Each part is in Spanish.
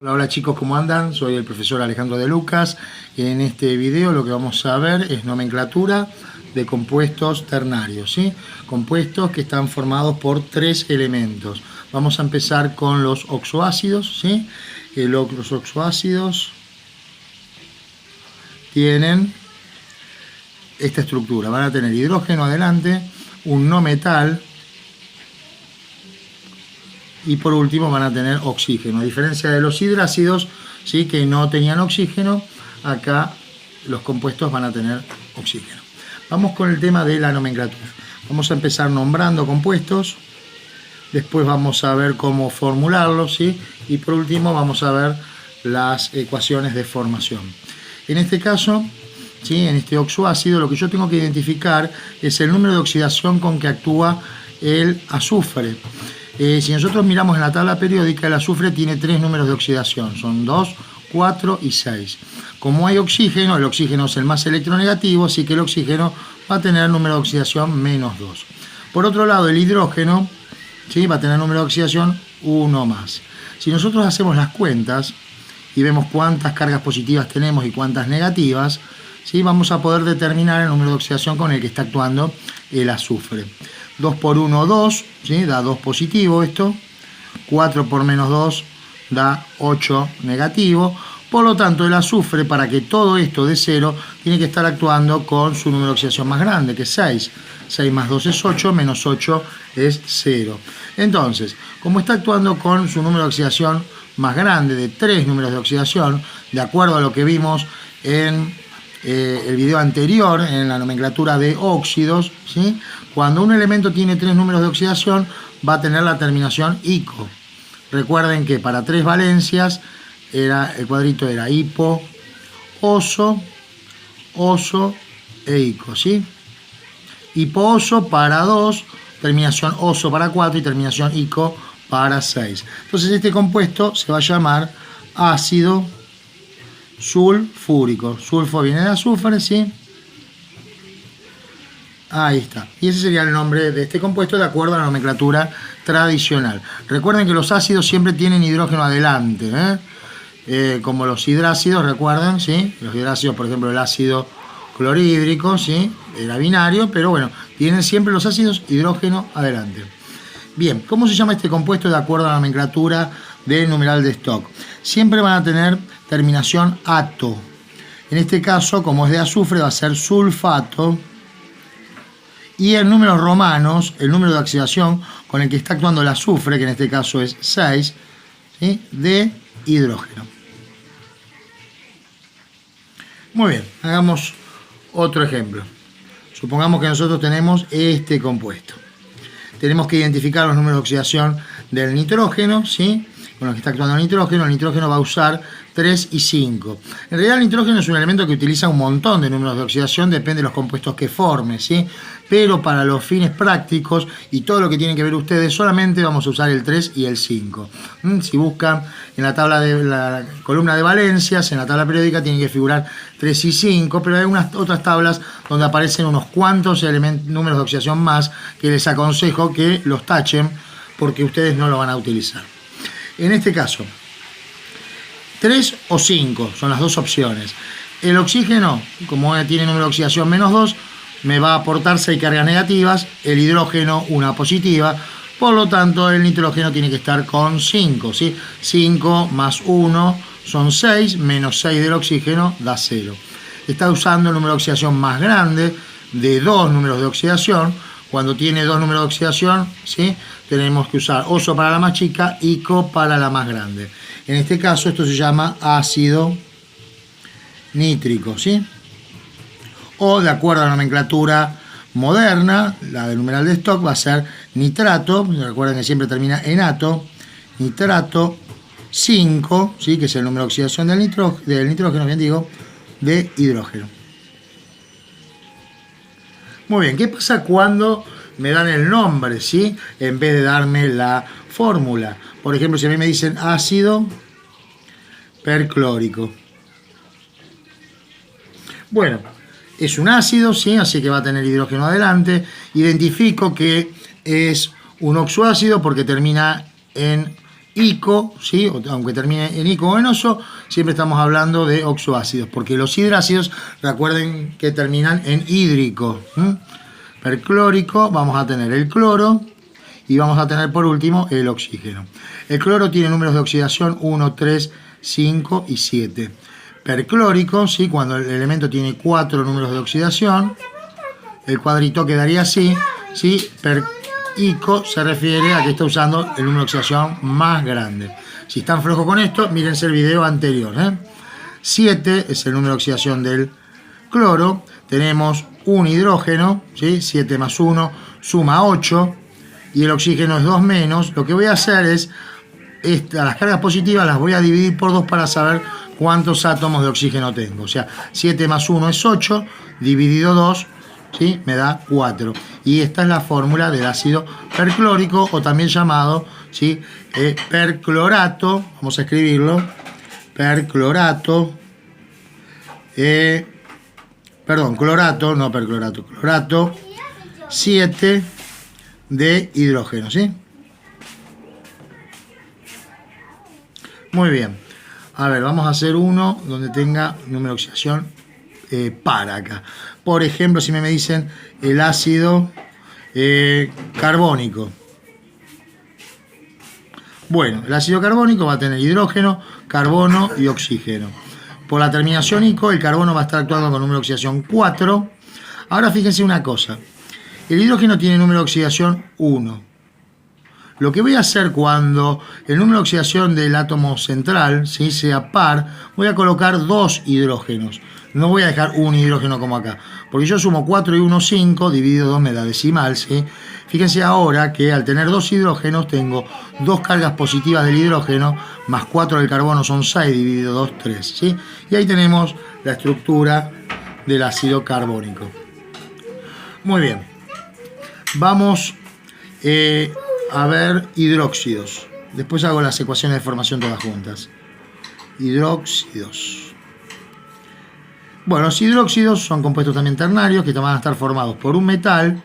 Hola, hola chicos, ¿cómo andan? Soy el profesor Alejandro de Lucas y en este video lo que vamos a ver es nomenclatura de compuestos ternarios, ¿sí? Compuestos que están formados por tres elementos. Vamos a empezar con los oxoácidos, ¿sí? Los oxoácidos tienen esta estructura, van a tener hidrógeno adelante, un no metal y por último van a tener oxígeno. A diferencia de los hidrácidos, ¿sí?, que no tenían oxígeno, acá los compuestos van a tener oxígeno. Vamos con el tema de la nomenclatura. Vamos a empezar nombrando compuestos, después vamos a ver cómo formularlos, ¿sí?, y por último vamos a ver las ecuaciones de formación. En este caso, ¿sí?, en este oxoácido, lo que yo tengo que identificar es el número de oxidación con que actúa el azufre. Si nosotros miramos en la tabla periódica, el azufre tiene tres números de oxidación, son 2, 4 y 6. Como hay oxígeno, el oxígeno es el más electronegativo, así que el oxígeno va a tener número de oxidación menos 2. Por otro lado, el hidrógeno, ¿sí?, va a tener número de oxidación 1 más. Si nosotros hacemos las cuentas y vemos cuántas cargas positivas tenemos y cuántas negativas, ¿sí?, vamos a poder determinar el número de oxidación con el que está actuando el azufre. 2 por 1, 2, ¿sí?, da 2 positivo esto. 4 por menos 2 da 8 negativo. Por lo tanto, el azufre, para que todo esto dé 0, tiene que estar actuando con su número de oxidación más grande, que es 6. 6 más 2 es 8, menos 8 es 0. Entonces, como está actuando con su número de oxidación más grande, de 3 números de oxidación, de acuerdo a lo que vimos en el video anterior, en la nomenclatura de óxidos, ¿sí?, cuando un elemento tiene 3 números de oxidación, va a tener la terminación ico. Recuerden que para 3 valencias el cuadrito era hipo, oso, oso e ico, ¿sí? Hipo-oso para 2, terminación oso para 4 y terminación ico para 6. Entonces este compuesto se va a llamar ácido sulfúrico. Sulfo viene de azufre, ¿sí? Ahí está. Y ese sería el nombre de este compuesto de acuerdo a la nomenclatura tradicional. Recuerden que los ácidos siempre tienen hidrógeno adelante, como los hidrácidos, recuerden, ¿sí? Los hidrácidos, por ejemplo, el ácido clorhídrico, ¿sí?, era binario, pero bueno, tienen siempre los ácidos hidrógeno adelante. Bien, ¿cómo se llama este compuesto de acuerdo a la nomenclatura del numeral de Stock? Siempre van a tener terminación ato. En este caso, como es de azufre, va a ser sulfato. Y en números romanos, el número de oxidación con el que está actuando el azufre, que en este caso es 6, ¿sí?, de hidrógeno. Muy bien, hagamos otro ejemplo. Supongamos que nosotros tenemos este compuesto. Tenemos que identificar los números de oxidación del nitrógeno, ¿sí?, con los que está actuando el nitrógeno va a usar 3 y 5. En realidad el nitrógeno es un elemento que utiliza un montón de números de oxidación, depende de los compuestos que forme, ¿sí? Pero para los fines prácticos y todo lo que tienen que ver ustedes, solamente vamos a usar el 3 y el 5. Si buscan en la tabla de la columna de valencias, en la tabla periódica tienen que figurar 3 y 5, pero hay unas otras tablas donde aparecen unos cuantos números de oxidación más que les aconsejo que los tachen porque ustedes no lo van a utilizar. En este caso, 3 o 5 son las dos opciones. El oxígeno, como tiene número de oxidación menos 2, me va a aportar 6 cargas negativas, el hidrógeno una positiva, por lo tanto el nitrógeno tiene que estar con 5, ¿sí? 5 más 1 son 6, menos 6 del oxígeno da 0. Está usando el número de oxidación más grande de 2 números de oxidación. Cuando tiene 2 números de oxidación, ¿sí?, tenemos que usar oso para la más chica, ico para la más grande. En este caso esto se llama ácido nítrico, ¿sí? O de acuerdo a la nomenclatura moderna, la del numeral de Stock, va a ser nitrato, recuerden que siempre termina en ato, nitrato 5, ¿sí?, que es el número de oxidación del nitrógeno, bien digo, de hidrógeno. Muy bien, ¿qué pasa cuando me dan el nombre, ¿sí?, en vez de darme la fórmula? Por ejemplo, si a mí me dicen ácido perclórico. Bueno, es un ácido, ¿sí?, así que va a tener hidrógeno adelante. Identifico que es un oxoácido porque termina en ico, ¿sí? Aunque termine en ico o en oso, siempre estamos hablando de oxoácidos, porque los hidrácidos, recuerden que terminan en hídrico. Perclórico, vamos a tener el cloro y vamos a tener por último el oxígeno. El cloro tiene números de oxidación 1, 3, 5 y 7. Perclórico, ¿sí? Cuando el elemento tiene 4 números de oxidación, el cuadrito quedaría así, ¿sí? Ico se refiere a que está usando el número de oxidación más grande. Si están flojos con esto, mírense el video anterior. 7 es el número de oxidación del cloro. Tenemos un hidrógeno, ¿sí? 7 más 1 suma 8. Y el oxígeno es 2 menos. Lo que voy a hacer es, las cargas positivas las voy a dividir por 2 para saber cuántos átomos de oxígeno tengo. O sea, 7 más 1 es 8, dividido 2, ¿sí? Me da 4. Y esta es la fórmula del ácido perclórico, o también llamado, ¿sí? Perclorato. Vamos a escribirlo. Perclorato. Clorato, no perclorato. Clorato 7 de hidrógeno, ¿sí? Muy bien. A ver, vamos a hacer uno donde tenga número de oxidación par acá. Por ejemplo, si me dicen el ácido carbónico. Bueno, el ácido carbónico va a tener hidrógeno, carbono y oxígeno. Por la terminación ico, el carbono va a estar actuando con número de oxidación 4. Ahora fíjense una cosa. El hidrógeno tiene número de oxidación 1. Lo que voy a hacer cuando el número de oxidación del átomo central, ¿sí?, sea par, voy a colocar 2 hidrógenos. No voy a dejar un hidrógeno como acá. Porque yo sumo 4 y 1, 5, dividido 2 me da decimal, ¿sí? Fíjense ahora que al tener 2 hidrógenos tengo 2 cargas positivas del hidrógeno, más 4 del carbono son 6, dividido 2, 3, ¿sí? Y ahí tenemos la estructura del ácido carbónico. Muy bien. Vamos a ver hidróxidos. Después hago las ecuaciones de formación todas juntas. Hidróxidos. Bueno, los hidróxidos son compuestos también ternarios que van a estar formados por un metal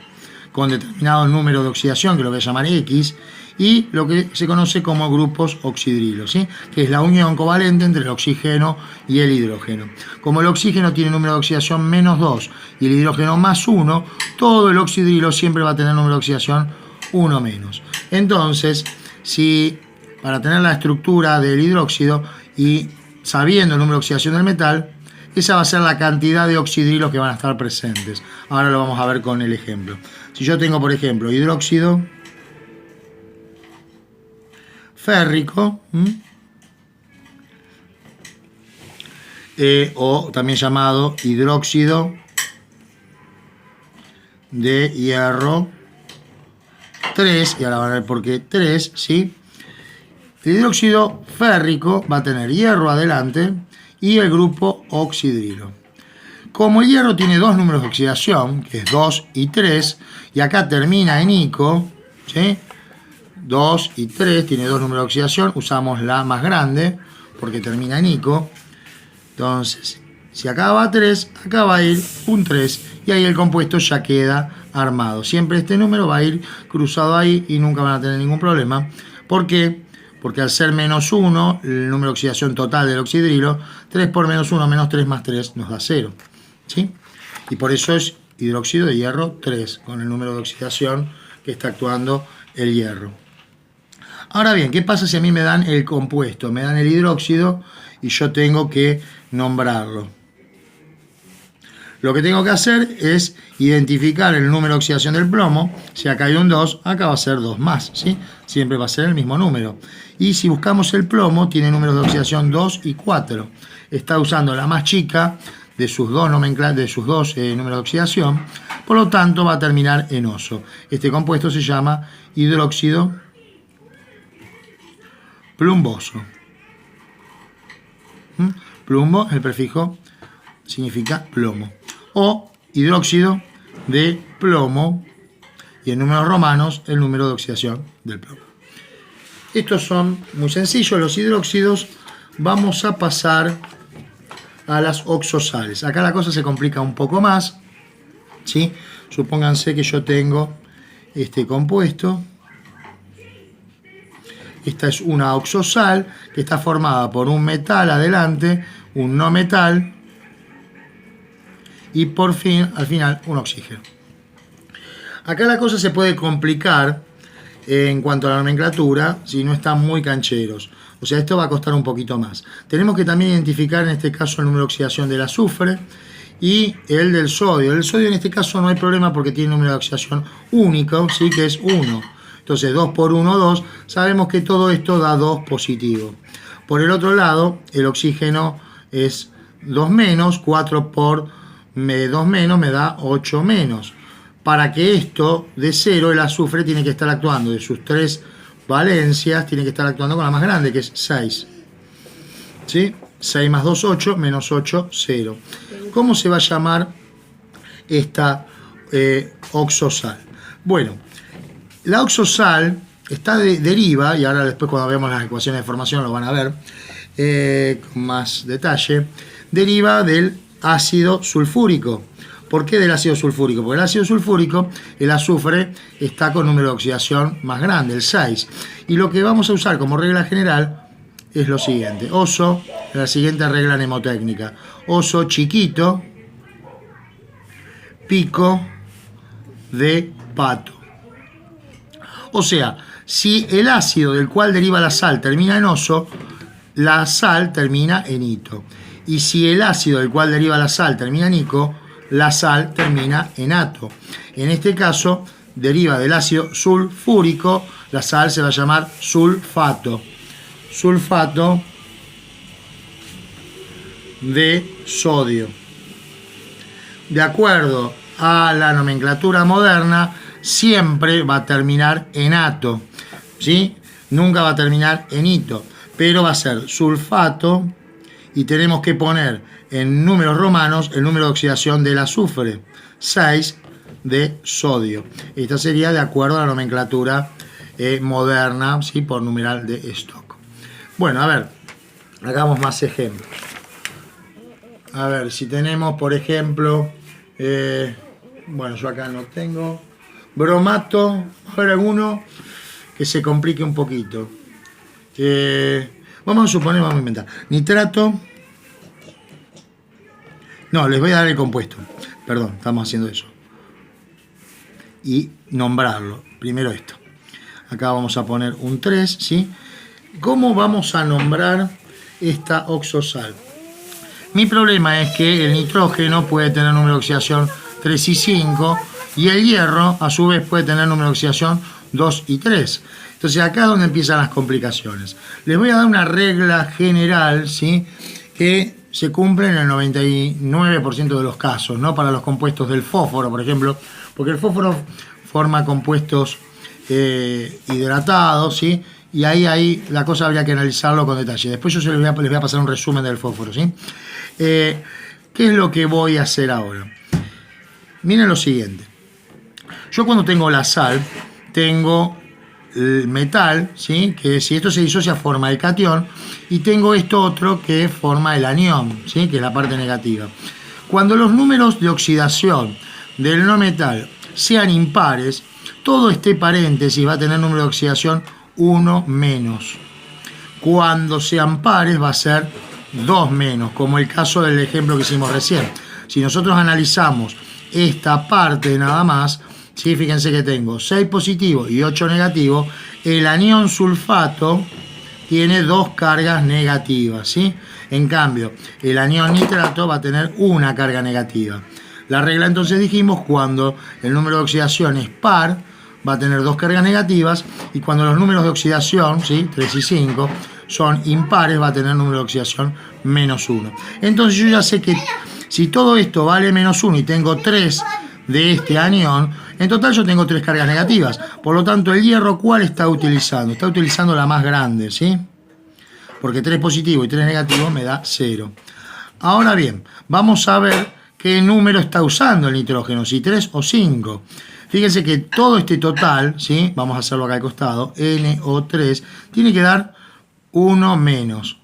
con determinado número de oxidación, que lo voy a llamar X, y lo que se conoce como grupos oxidrilos, ¿sí?, que es la unión covalente entre el oxígeno y el hidrógeno. Como el oxígeno tiene número de oxidación menos 2 y el hidrógeno más 1, todo el oxidrilo siempre va a tener número de oxidación 1 menos. Entonces, si para tener la estructura del hidróxido y sabiendo el número de oxidación del metal, esa va a ser la cantidad de oxidrilos que van a estar presentes. Ahora lo vamos a ver con el ejemplo. Si yo tengo, por ejemplo, hidróxido férrico, o también llamado hidróxido de hierro 3, y ahora van a ver por qué 3, ¿sí? El hidróxido férrico va a tener hierro adelante y el grupo oxidrilo. Como el hierro tiene 2 números de oxidación, que es 2 y 3, y acá termina en ico, ¿sí?, 2 y 3, tiene 2 números de oxidación, usamos la más grande porque termina en ico. Entonces, si acá va 3, acá va a ir un 3, y ahí el compuesto ya queda armado. Siempre este número va a ir cruzado ahí y nunca van a tener ningún problema. ¿Por qué? Porque al ser menos 1, el número de oxidación total del oxidrilo, 3 por menos 1 menos 3 más 3 nos da 0. ¿Sí? Y por eso es hidróxido de hierro 3, con el número de oxidación que está actuando el hierro. Ahora bien, ¿qué pasa si a mí me dan el compuesto? Me dan el hidróxido y yo tengo que nombrarlo. Lo que tengo que hacer es identificar el número de oxidación del plomo. Si acá hay un 2, acá va a ser 2 más, ¿sí? Siempre va a ser el mismo número. Y si buscamos el plomo, tiene números de oxidación 2 y 4. Está usando la más chica de sus dos números de oxidación. Por lo tanto, va a terminar en oso. Este compuesto se llama hidróxido plumboso. Plumbo, el prefijo significa plomo. O hidróxido de plomo, y en números romanos el número de oxidación del plomo. Estos son muy sencillos los hidróxidos. Vamos a pasar a las oxosales. Acá la cosa se complica un poco más, ¿sí? Supónganse que yo tengo este compuesto Esta es una oxosal que está formada por un metal adelante, un no metal y por fin, al final, un oxígeno. Acá la cosa se puede complicar en cuanto a la nomenclatura si no están muy cancheros. O sea, esto va a costar un poquito más. Tenemos que también identificar en este caso el número de oxidación del azufre y el del sodio. El sodio en este caso no hay problema porque tiene un número de oxidación único, ¿sí? Que es 1. Entonces 2 por 1, 2. Sabemos que todo esto da 2 positivo. Por el otro lado, el oxígeno es 2 menos, 4 por 2 menos me da 8 menos. Para que esto de 0, el azufre tiene que estar actuando de sus 3 valencias, tiene que estar actuando con la más grande, que es 6. ¿Sí? 6 más 2, 8, menos 8, 0. ¿Cómo se va a llamar esta oxosal? Bueno, la oxosal deriva, y ahora después cuando veamos las ecuaciones de formación lo van a ver con más detalle, deriva del ácido sulfúrico. ¿Por qué del ácido sulfúrico? Porque el ácido sulfúrico, el azufre, está con número de oxidación más grande, el 6. Y lo que vamos a usar como regla general es lo siguiente. Oso, la siguiente regla mnemotécnica. Oso chiquito, pico de pato. O sea, si el ácido del cual deriva la sal termina en oso, la sal termina en ito. Y si el ácido del cual deriva la sal termina en ico, la sal termina en ato. En este caso, deriva del ácido sulfúrico, la sal se va a llamar sulfato. Sulfato de sodio. De acuerdo a la nomenclatura moderna, siempre va a terminar en ato, ¿sí? Nunca va a terminar en ito, pero va a ser sulfato y tenemos que poner en números romanos el número de oxidación del azufre, 6 de sodio. Esta sería de acuerdo a la nomenclatura moderna, ¿sí? Por numeral de Stock. Bueno, a ver, hagamos más ejemplos. A ver, si tenemos, por ejemplo, bueno, yo acá no tengo, bromato, a ver alguno que se complique un poquito. Vamos a suponer, vamos a inventar, nitrato. No, les voy a dar el compuesto. Perdón, estamos haciendo eso. Y nombrarlo. Primero esto. Acá vamos a poner un 3, ¿sí? ¿Cómo vamos a nombrar esta oxosal? Mi problema es que el nitrógeno puede tener número de oxidación 3 y 5 y el hierro a su vez puede tener número de oxidación 2 y 3. Entonces acá es donde empiezan las complicaciones. Les voy a dar una regla general, ¿sí? Que se cumple en el 99% de los casos, ¿no? Para los compuestos del fósforo, por ejemplo, porque el fósforo forma compuestos hidratados, ¿sí? Y ahí la cosa habría que analizarlo con detalle. Después yo les voy a pasar un resumen del fósforo, ¿sí? ¿Qué es lo que voy a hacer ahora? Miren lo siguiente. Yo cuando tengo la sal, tengo el metal, ¿sí? Que si esto se disocia forma el catión, y tengo esto otro que forma el anión, ¿sí? Que es la parte negativa. Cuando los números de oxidación del no metal sean impares, todo este paréntesis va a tener número de oxidación 1 menos. Cuando sean pares va a ser 2 menos, como el caso del ejemplo que hicimos recién. Si nosotros analizamos esta parte nada más, ¿sí? Fíjense que tengo 6 positivos y 8 negativos. El anión sulfato tiene 2 cargas negativas, ¿sí? En cambio, el anión nitrato va a tener una carga negativa. La regla entonces dijimos, cuando el número de oxidación es par, va a tener 2 cargas negativas, y cuando los números de oxidación, ¿sí? 3 y 5, son impares, va a tener número de oxidación menos 1. Entonces yo ya sé que si todo esto vale menos 1 y tengo 3 de este anión, en total yo tengo 3 cargas negativas. Por lo tanto, el hierro, ¿cuál está utilizando? Está utilizando la más grande, ¿sí? Porque 3 positivo y 3 negativo me da 0. Ahora bien, vamos a ver qué número está usando el nitrógeno, si 3 o 5. Fíjense que todo este total, ¿sí? Vamos a hacerlo acá al costado, NO3, tiene que dar 1 menos.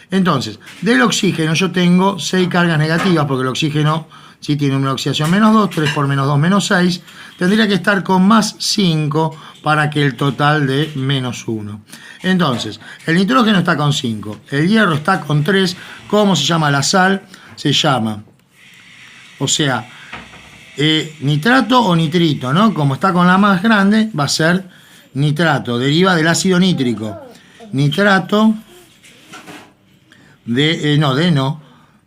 Entonces, del oxígeno yo tengo 6 cargas negativas, porque el oxígeno, ¿sí? Tiene una oxidación menos 2, 3 por menos 2, menos 6. tendría que estar con más 5 para que el total dé menos 1. Entonces, el nitrógeno está con 5, el hierro está con 3. ¿Cómo se llama la sal? Se llama, o sea, nitrato o nitrito, ¿no? Como está con la más grande, va a ser nitrato, deriva del ácido nítrico. Nitrato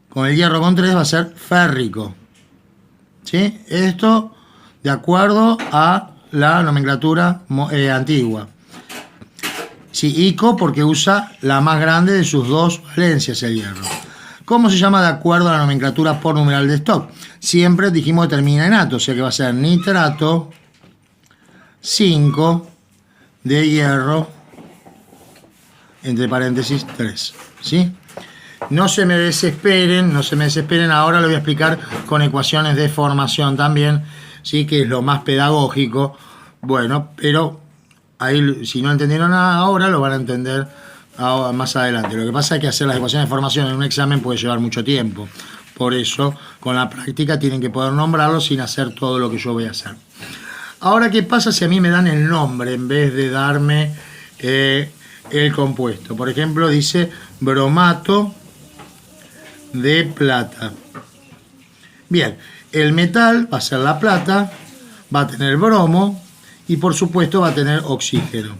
con el hierro con 3 va a ser férrico. ¿Sí? Esto de acuerdo a la nomenclatura antigua. Sí, ICO porque usa la más grande de sus dos valencias, el hierro. ¿Cómo se llama de acuerdo a la nomenclatura por numeral de stock? Siempre dijimos que termina en ato, o sea que va a ser nitrato 5 de hierro, entre paréntesis 3. ¿Sí? No se me desesperen, ahora lo voy a explicar con ecuaciones de formación también, ¿sí? Que es lo más pedagógico. Bueno, pero ahí, si no entendieron nada ahora, lo van a entender más adelante. Lo que pasa es que hacer las ecuaciones de formación en un examen puede llevar mucho tiempo. Por eso, con la práctica tienen que poder nombrarlo sin hacer todo lo que yo voy a hacer. Ahora, ¿qué pasa si a mí me dan el nombre en vez de darme el compuesto? Por ejemplo, dice bromato de plata. Bien, el metal va a ser la plata, va a tener bromo y por supuesto va a tener oxígeno.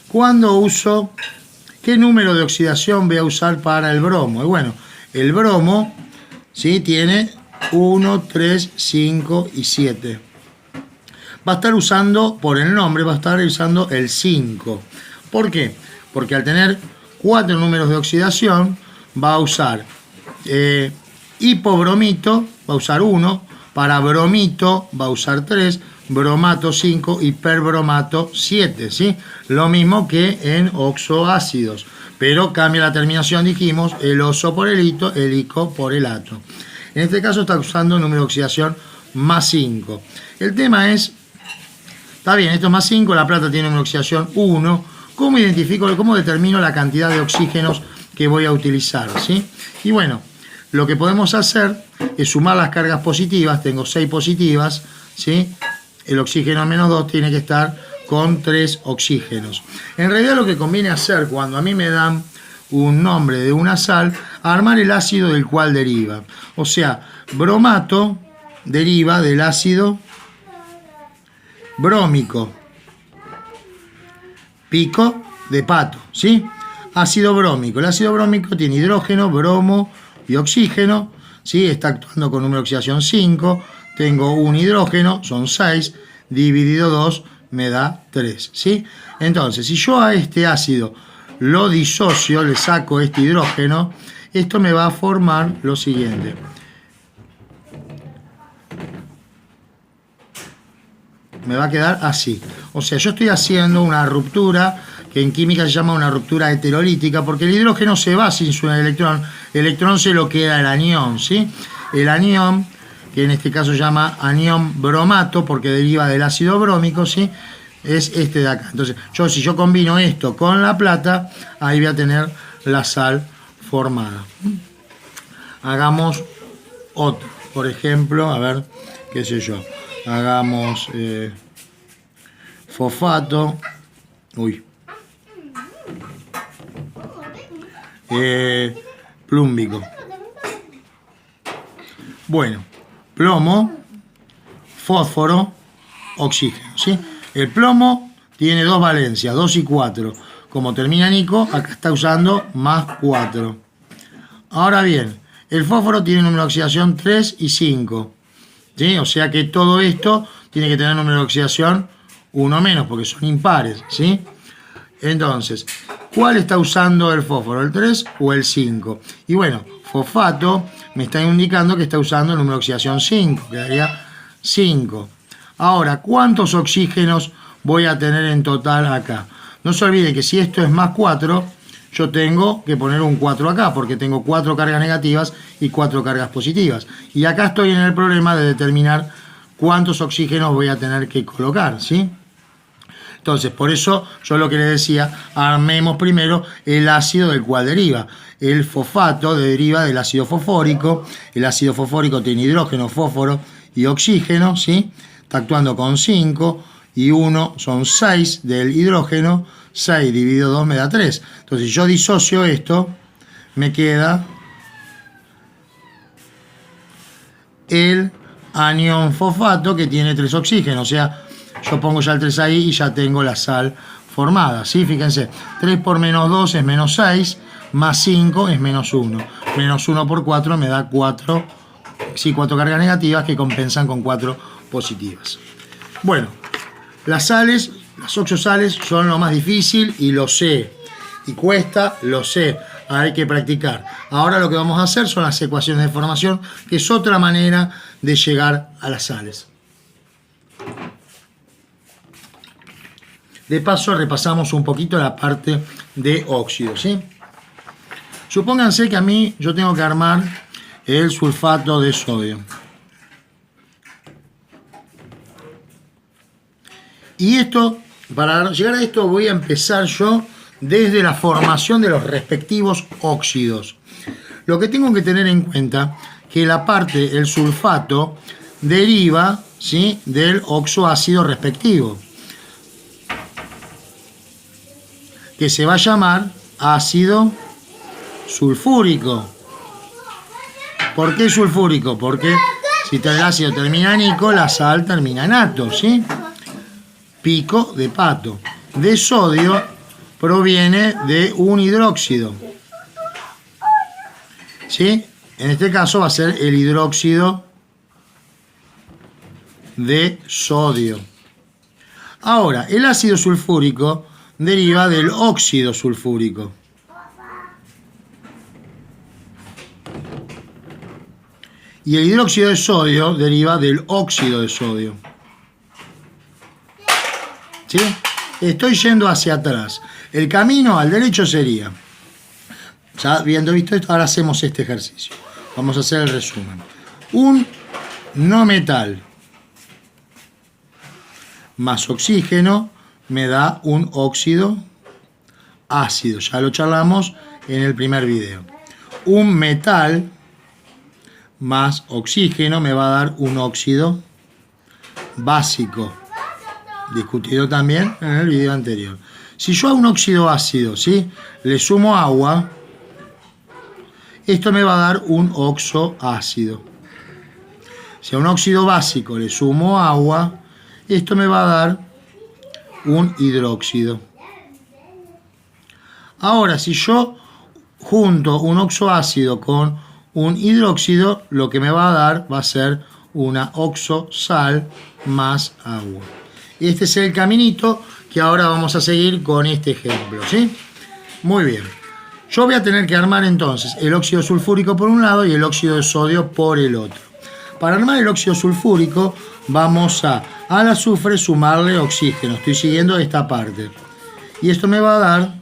¿Cuándo uso? ¿Qué número de oxidación voy a usar para el bromo? Y bueno, el bromo, ¿sí? Tiene 1, 3, 5 y 7. Va a estar usando, por el nombre, va a estar usando el 5. ¿Por qué? Porque al tener 4 números de oxidación, va a usar hipobromito, va a usar 1, para bromito va a usar 3, bromato 5 y perbromato 7, ¿sí? Lo mismo que en oxoácidos, pero cambia la terminación, dijimos, el oso por el hito, el ico por el ato. En este caso está usando un número de oxidación más 5. El tema es, está bien, esto es más 5, la plata tiene una oxidación 1. ¿Cómo identifico, cómo determino la cantidad de oxígenos que voy a utilizar, ¿sí? Y bueno, lo que podemos hacer es sumar las cargas positivas. Tengo 6 positivas, ¿sí? El oxígeno menos 2 tiene que estar con 3 oxígenos. En realidad lo que conviene hacer cuando a mí me dan un nombre de una sal, armar el ácido del cual deriva. O sea, bromato deriva del ácido brómico. Pico de pato, ¿sí? Ácido brómico. El ácido brómico tiene hidrógeno, bromo y oxígeno, ¿sí? Está actuando con número de oxidación 5. Tengo un hidrógeno, son 6, dividido 2 me da 3, ¿sí? Entonces, si yo a este ácido lo disocio, le saco este hidrógeno, esto me va a formar lo siguiente. Me va a quedar así. O sea, yo estoy haciendo una ruptura que en química se llama una ruptura heterolítica, porque el hidrógeno se va sin su electrón. El electrón se lo queda el anión, ¿sí? El anión, que en este caso se llama anión bromato, porque deriva del ácido brómico, ¿sí? Es este de acá. Entonces, si yo combino esto con la plata, ahí voy a tener la sal formada. Hagamos otro. Por ejemplo, a ver, qué sé yo. Hagamos fosfato. Plúmbico. Bueno, plomo, fósforo, oxígeno, ¿sí? El plomo tiene 2 valencias, 2 y 4. Como termina en ico, acá está usando más 4. Ahora bien, el fósforo tiene número de oxidación 3 y 5. ¿Sí? O sea que todo esto tiene que tener número de oxidación 1 menos, porque son impares, ¿sí? Entonces, ¿cuál está usando el fósforo? ¿El 3 o el 5? Y bueno, fosfato me está indicando que está usando el número de oxidación 5, quedaría 5. Ahora, ¿cuántos oxígenos voy a tener en total acá? No se olvide que si esto es más 4, yo tengo que poner un 4 acá, porque tengo 4 cargas negativas y 4 cargas positivas. Y acá estoy en el problema de determinar cuántos oxígenos voy a tener que colocar, ¿sí? Entonces, por eso yo lo que les decía, armemos primero el ácido del cual deriva. El fosfato deriva del ácido fosfórico. El ácido fosfórico tiene hidrógeno, fósforo y oxígeno, ¿sí? está actuando con 5 y 1 son 6 del hidrógeno. 6 dividido 2 me da 3. Entonces, si yo disocio esto, me queda el anión fosfato que tiene 3 oxígenos. O sea, yo pongo ya el 3 ahí y ya tengo la sal formada. ¿Sí? Fíjense, 3 por menos 2 es menos 6, más 5 es menos 1. Menos 1 por 4 me da 4. Sí, 4 cargas negativas que compensan con 4 positivas. Bueno, las sales, las oxosales son lo más difícil y lo sé. Y cuesta, lo sé. Hay que practicar. Ahora lo que vamos a hacer son las ecuaciones de formación, que es otra manera de llegar a las sales. De paso repasamos un poquito la parte de óxido, ¿sí? Supónganse que a mí yo tengo que armar el sulfato de sodio. Y esto, para llegar a esto voy a empezar yo desde la formación de los respectivos óxidos. Lo que tengo que tener en cuenta que la parte, el sulfato, deriva, ¿sí?, del oxoácido respectivo, que se va a llamar ácido sulfúrico. ¿Por qué sulfúrico? Porque si el ácido termina en ico, la sal termina en ato, ¿sí? Pico de pato. De sodio proviene de un hidróxido, ¿sí? En este caso va a ser el hidróxido de sodio. Ahora, el ácido sulfúrico deriva del óxido sulfúrico. Y el hidróxido de sodio deriva del óxido de sodio. ¿Sí? Estoy yendo hacia atrás. El camino al derecho sería, ya habiendo visto esto, ahora hacemos este ejercicio. Vamos a hacer el resumen. Un no metal más oxígeno me da un óxido ácido. Ya lo charlamos en el primer video. Un metal más oxígeno me va a dar un óxido básico, discutido también en el video anterior. Si yo a un óxido ácido, ¿sí?, le sumo agua, esto me va a dar un oxoácido. Si a un óxido básico le sumo agua, esto me va a dar un hidróxido. Ahora, si yo junto un oxoácido con un hidróxido, lo que me va a dar va a ser una oxosal más agua. Este es el caminito que ahora vamos a seguir con este ejemplo, ¿sí? Muy bien. Yo voy a tener que armar entonces el óxido sulfúrico por un lado y el óxido de sodio por el otro. Para armar el óxido sulfúrico vamos al azufre sumarle oxígeno. Estoy siguiendo esta parte. Y esto me va a dar,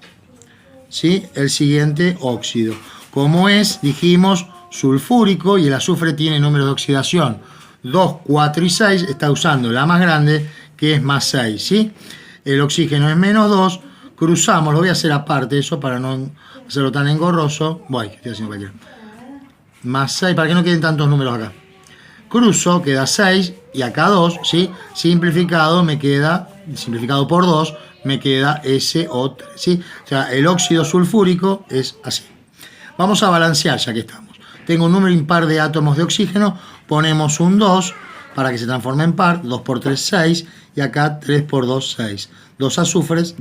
¿sí?, el siguiente óxido. Como es, dijimos, sulfúrico y el azufre tiene números de oxidación 2, 4 y 6, está usando la más grande, que es más 6, ¿sí? El oxígeno es menos 2, cruzamos, lo voy a hacer aparte eso para no hacerlo tan engorroso. Voy, estoy haciendo cualquiera. Más 6, para que no queden tantos números acá. Cruzo, queda 6 y acá 2, ¿sí? Simplificado me queda, simplificado por 2, me queda SO3, ¿sí? O sea, el óxido sulfúrico es así. Vamos a balancear ya que estamos. Tengo un número impar de átomos de oxígeno, ponemos un 2 para que se transforme en par, 2 por 3, 6, y acá 3 por 2, 6. 2 azufres,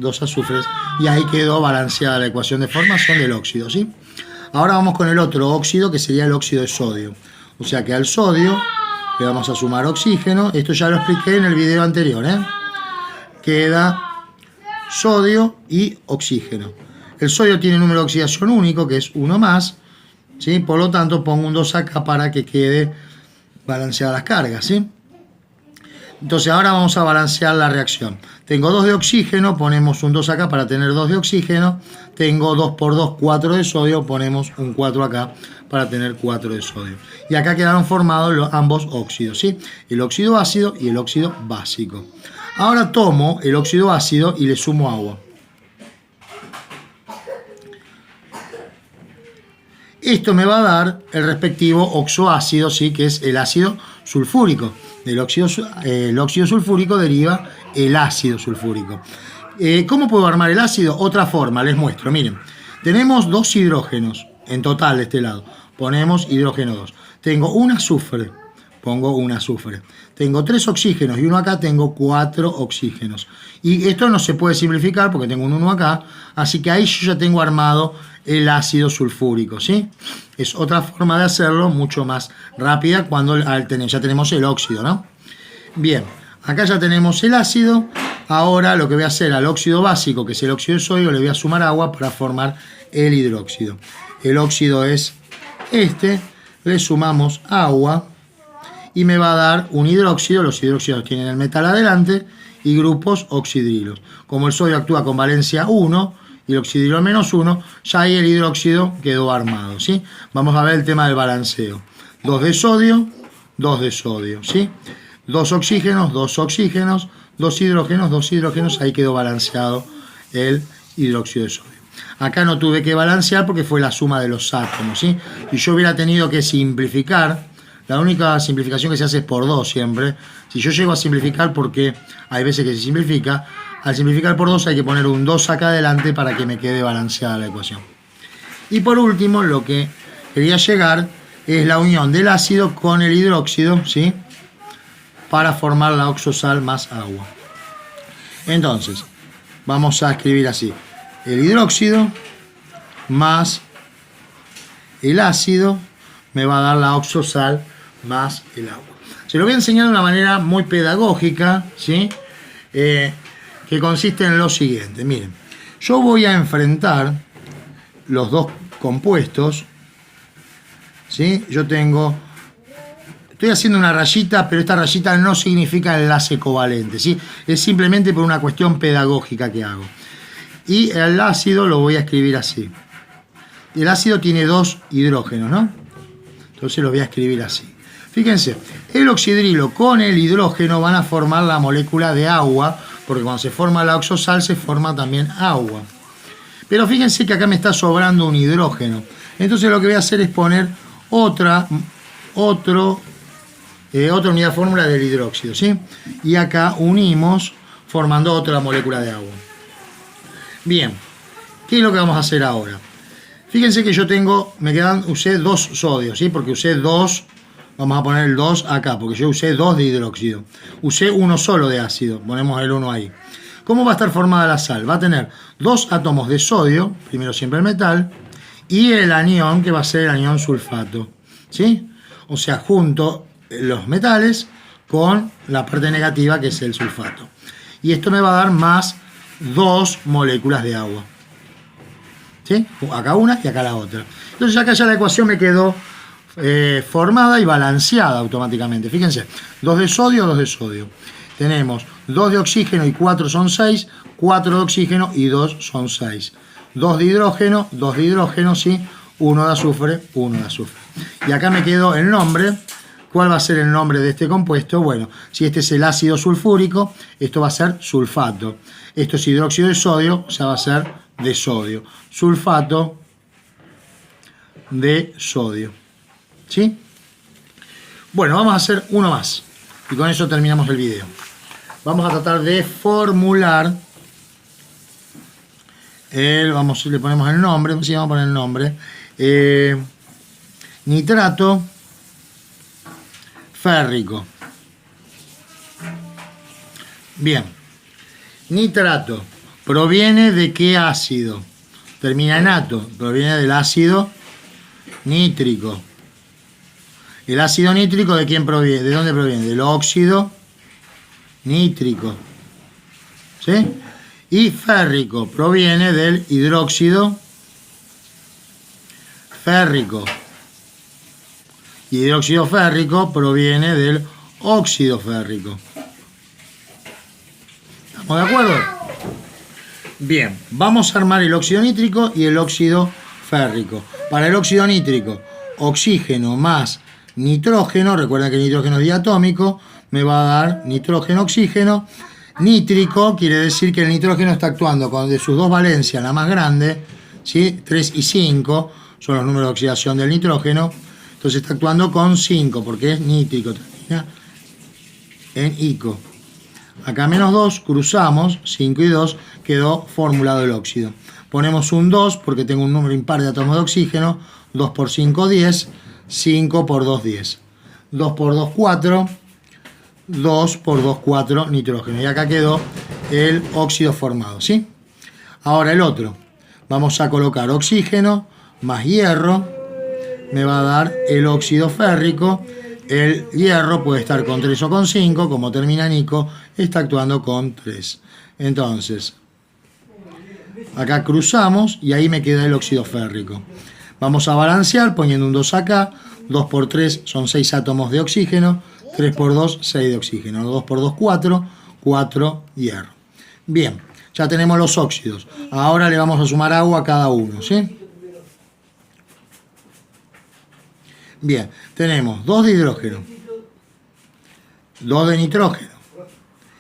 y ahí quedó balanceada la ecuación de formación del óxido, ¿sí? Ahora vamos con el otro óxido, que sería el óxido de sodio. O sea que al sodio le vamos a sumar oxígeno, esto ya lo expliqué en el video anterior, ¿eh? Queda sodio y oxígeno. El sodio tiene número de oxidación único, que es 1 más, ¿sí? Por lo tanto, pongo un 2 acá para que quede balanceadas las cargas, ¿sí? Entonces, ahora vamos a balancear la reacción. Tengo 2 de oxígeno, ponemos un 2 acá para tener 2 de oxígeno. Tengo 2 por 2, 4 de sodio, ponemos un 4 acá para tener 4 de sodio. Y acá quedaron formados ambos óxidos, ¿sí? El óxido ácido y el óxido básico. Ahora tomo el óxido ácido y le sumo agua. Esto me va a dar el respectivo oxoácido, ¿sí? Que es el ácido sulfúrico. El óxido sulfúrico deriva el ácido sulfúrico. ¿Cómo puedo armar el ácido? Otra forma, les muestro. Miren, tenemos 2 hidrógenos en total de este lado. Ponemos hidrógeno 2. Tengo un azufre. Pongo un azufre. Tengo 3 oxígenos y uno acá, tengo 4 oxígenos. Y esto no se puede simplificar porque tengo un 1 acá, así que ahí yo ya tengo armado el ácido sulfúrico, ¿sí? Es otra forma de hacerlo, mucho más rápida cuando ya tenemos el óxido, ¿no? Bien, acá ya tenemos el ácido. Ahora lo que voy a hacer al óxido básico, que es el óxido de sodio, le voy a sumar agua para formar el hidróxido. El óxido es este, le sumamos agua y me va a dar un hidróxido. Los hidróxidos tienen el metal adelante y grupos oxidrilos. Como el sodio actúa con valencia 1 y el oxidrilo menos 1, ya ahí el hidróxido quedó armado, ¿sí? Vamos a ver el tema del balanceo. 2 de sodio, 2 de sodio, ¿sí? 2 oxígenos, 2 oxígenos, 2 hidrógenos, 2 hidrógenos, ahí quedó balanceado el hidróxido de sodio. Acá no tuve que balancear porque fue la suma de los átomos, ¿sí? Si yo hubiera tenido que simplificar, la única simplificación que se hace es por 2 siempre. Si yo llego a simplificar, porque hay veces que se simplifica, al simplificar por 2 hay que poner un 2 acá adelante para que me quede balanceada la ecuación. Y por último, lo que quería llegar es la unión del ácido con el hidróxido, ¿sí? Para formar la oxosal más agua. Entonces, vamos a escribir así. El hidróxido más el ácido me va a dar la oxosal más el agua. Se lo voy a enseñar de una manera muy pedagógica, ¿sí? Que consiste en lo siguiente. Miren, yo voy a enfrentar los dos compuestos, ¿sí? Estoy haciendo una rayita, pero esta rayita no significa enlace covalente, ¿sí? Es simplemente por una cuestión pedagógica que hago. Y el ácido lo voy a escribir así. El ácido tiene 2 hidrógenos, ¿no? Entonces lo voy a escribir así. Fíjense, el oxidrilo con el hidrógeno van a formar la molécula de agua, porque cuando se forma la oxosal se forma también agua. Pero fíjense que acá me está sobrando un hidrógeno. Entonces lo que voy a hacer es poner otra unidad fórmula del hidróxido, ¿sí? Y acá unimos formando otra molécula de agua. Bien, ¿qué es lo que vamos a hacer ahora? Fíjense que yo usé 2 sodios, ¿sí? Porque usé 2, vamos a poner el 2 acá, porque yo usé 2 de hidróxido. Usé uno solo de ácido, ponemos el 1 ahí. ¿Cómo va a estar formada la sal? Va a tener 2 átomos de sodio, primero siempre el metal, y el anión, que va a ser el anión sulfato, ¿sí? O sea, junto los metales con la parte negativa, que es el sulfato. Y esto me va a dar más 2 moléculas de agua. ¿Sí? Acá una y acá la otra. Entonces acá ya la ecuación me quedó formada y balanceada automáticamente. Fíjense, 2 de sodio, 2 de sodio. Tenemos 2 de oxígeno y 4 son 6, 4 de oxígeno y 2 son 6. 2 de hidrógeno, ¿sí? 1 de azufre, 1 de azufre. Y acá me quedó el nombre. ¿Cuál va a ser el nombre de este compuesto? Bueno, si este es el ácido sulfúrico, esto va a ser sulfato. Esto es hidróxido de sodio, o sea, va a ser de sodio. Sulfato de sodio. ¿Sí? Bueno, vamos a hacer uno más. Y con eso terminamos el video. Vamos a tratar de formular le ponemos el nombre, sí, vamos a poner el nombre. Nitrato férrico. Bien. Nitrato proviene de qué ácido? Termina en ato, proviene del ácido nítrico. El ácido nítrico, ¿de quién proviene? ¿De dónde proviene? Del óxido nítrico. ¿Sí? Y férrico proviene del hidróxido férrico. Hidróxido férrico proviene del óxido férrico. ¿Estamos de acuerdo? Bien, vamos a armar el óxido nítrico y el óxido férrico. Para el óxido nítrico, oxígeno más nitrógeno, recuerden que el nitrógeno es diatómico, me va a dar nitrógeno-oxígeno. Nítrico quiere decir que el nitrógeno está actuando con de sus dos valencias, la más grande, ¿sí? 3 y 5, son los números de oxidación del nitrógeno. Entonces está actuando con 5 porque es nítrico, termina en ico. Acá menos 2, cruzamos, 5 y 2, quedó formulado el óxido. Ponemos un 2 porque tengo un número impar de átomos de oxígeno. 2 por 5, 10. 5 por 2, 10. 2 por 2, 4. 2 por 2, 4 nitrógeno. Y acá quedó el óxido formado, ¿sí? Ahora el otro. Vamos a colocar oxígeno más hierro. Me va a dar el óxido férrico. El hierro puede estar con 3 o con 5. Como termina en ico, está actuando con 3. Entonces, acá cruzamos y ahí me queda el óxido férrico. Vamos a balancear poniendo un 2 acá. 2 por 3 son 6 átomos de oxígeno. 3 por 2, 6 de oxígeno. 2 por 2, 4. 4 hierro. Bien, ya tenemos los óxidos. Ahora le vamos a sumar agua a cada uno, ¿sí? Bien, tenemos 2 de hidrógeno, 2 de nitrógeno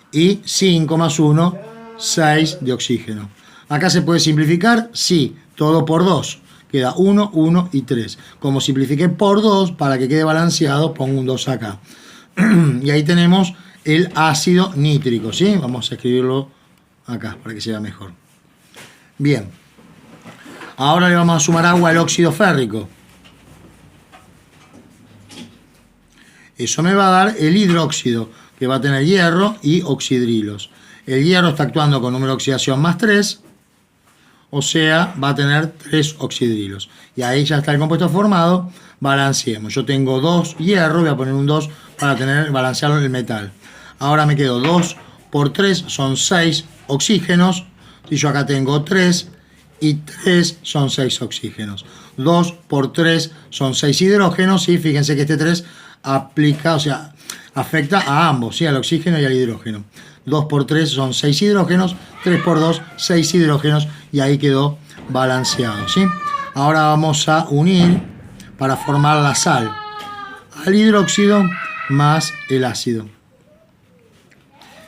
y 5 más 1, 6 de oxígeno. ¿Acá se puede simplificar? Sí, todo por 2. Queda 1, 1 y 3. Como simplifiqué por 2, para que quede balanceado, pongo un 2 acá. Y ahí tenemos el ácido nítrico, ¿sí? Vamos a escribirlo acá para que sea mejor. Bien. Ahora le vamos a sumar agua al óxido férrico. Eso me va a dar el hidróxido, que va a tener hierro y oxidrilos. El hierro está actuando con número de oxidación más 3, o sea, va a tener 3 oxidrilos. Y ahí ya está el compuesto formado, balanceemos. Yo tengo 2 hierro, voy a poner un 2 para balancearlo en el metal. Ahora me quedo 2 por 3, son 6 oxígenos. Si yo acá tengo 3 y 3 son 6 oxígenos. 2 por 3 son 6 hidrógenos, y fíjense que este 3 aplica, o sea, afecta a ambos, ¿sí? Al oxígeno y al hidrógeno. 2 por 3 son 6 hidrógenos, 3 por 2, 6 hidrógenos, y ahí quedó balanceado, ¿sí? Ahora vamos a unir para formar la sal al hidróxido más el ácido.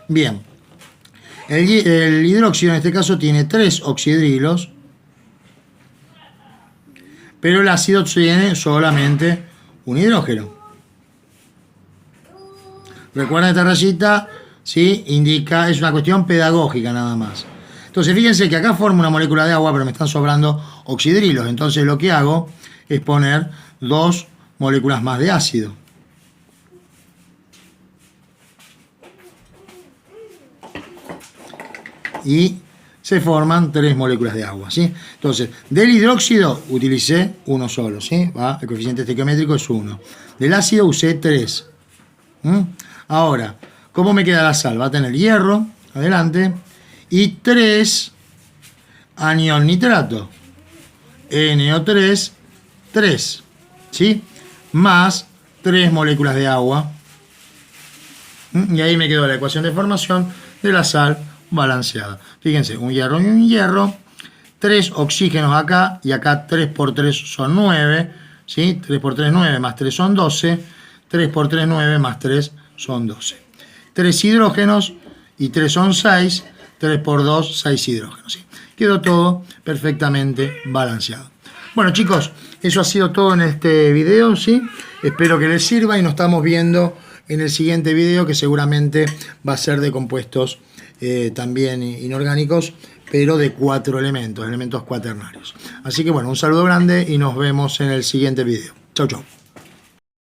Bien, el hidróxido en este caso tiene 3 oxidrilos, pero el ácido tiene solamente un hidrógeno. Recuerden, esta rayita, ¿sí? Indica, es una cuestión pedagógica nada más. Entonces fíjense que acá formo una molécula de agua, pero me están sobrando oxidrilos. Entonces lo que hago es poner 2 moléculas más de ácido. Y se forman 3 moléculas de agua, ¿sí? Entonces, del hidróxido utilicé uno solo, ¿sí? ¿Va? El coeficiente estequiométrico es 1. Del ácido usé 3. Ahora, ¿cómo me queda la sal? Va a tener hierro, adelante, y 3 anión nitrato, NO3, 3, ¿sí? Más 3 moléculas de agua. Y ahí me quedó la ecuación de formación de la sal balanceada. Fíjense, un hierro y un hierro, 3 oxígenos acá, y acá 3 por 3 son 9, ¿sí? 3 por 3, 9, más 3 son 12, 3 por 3, 9, más 3 son 12. 3 hidrógenos y 3 son 6, 3 por 2, 6 hidrógenos, ¿sí? Quedó todo perfectamente balanceado. Bueno, chicos, eso ha sido todo en este video, ¿sí? Espero que les sirva y nos estamos viendo en el siguiente video, que seguramente va a ser de compuestos también inorgánicos, pero de 4 elementos cuaternarios. Así que bueno, un saludo grande y nos vemos en el siguiente video. Chau, chau.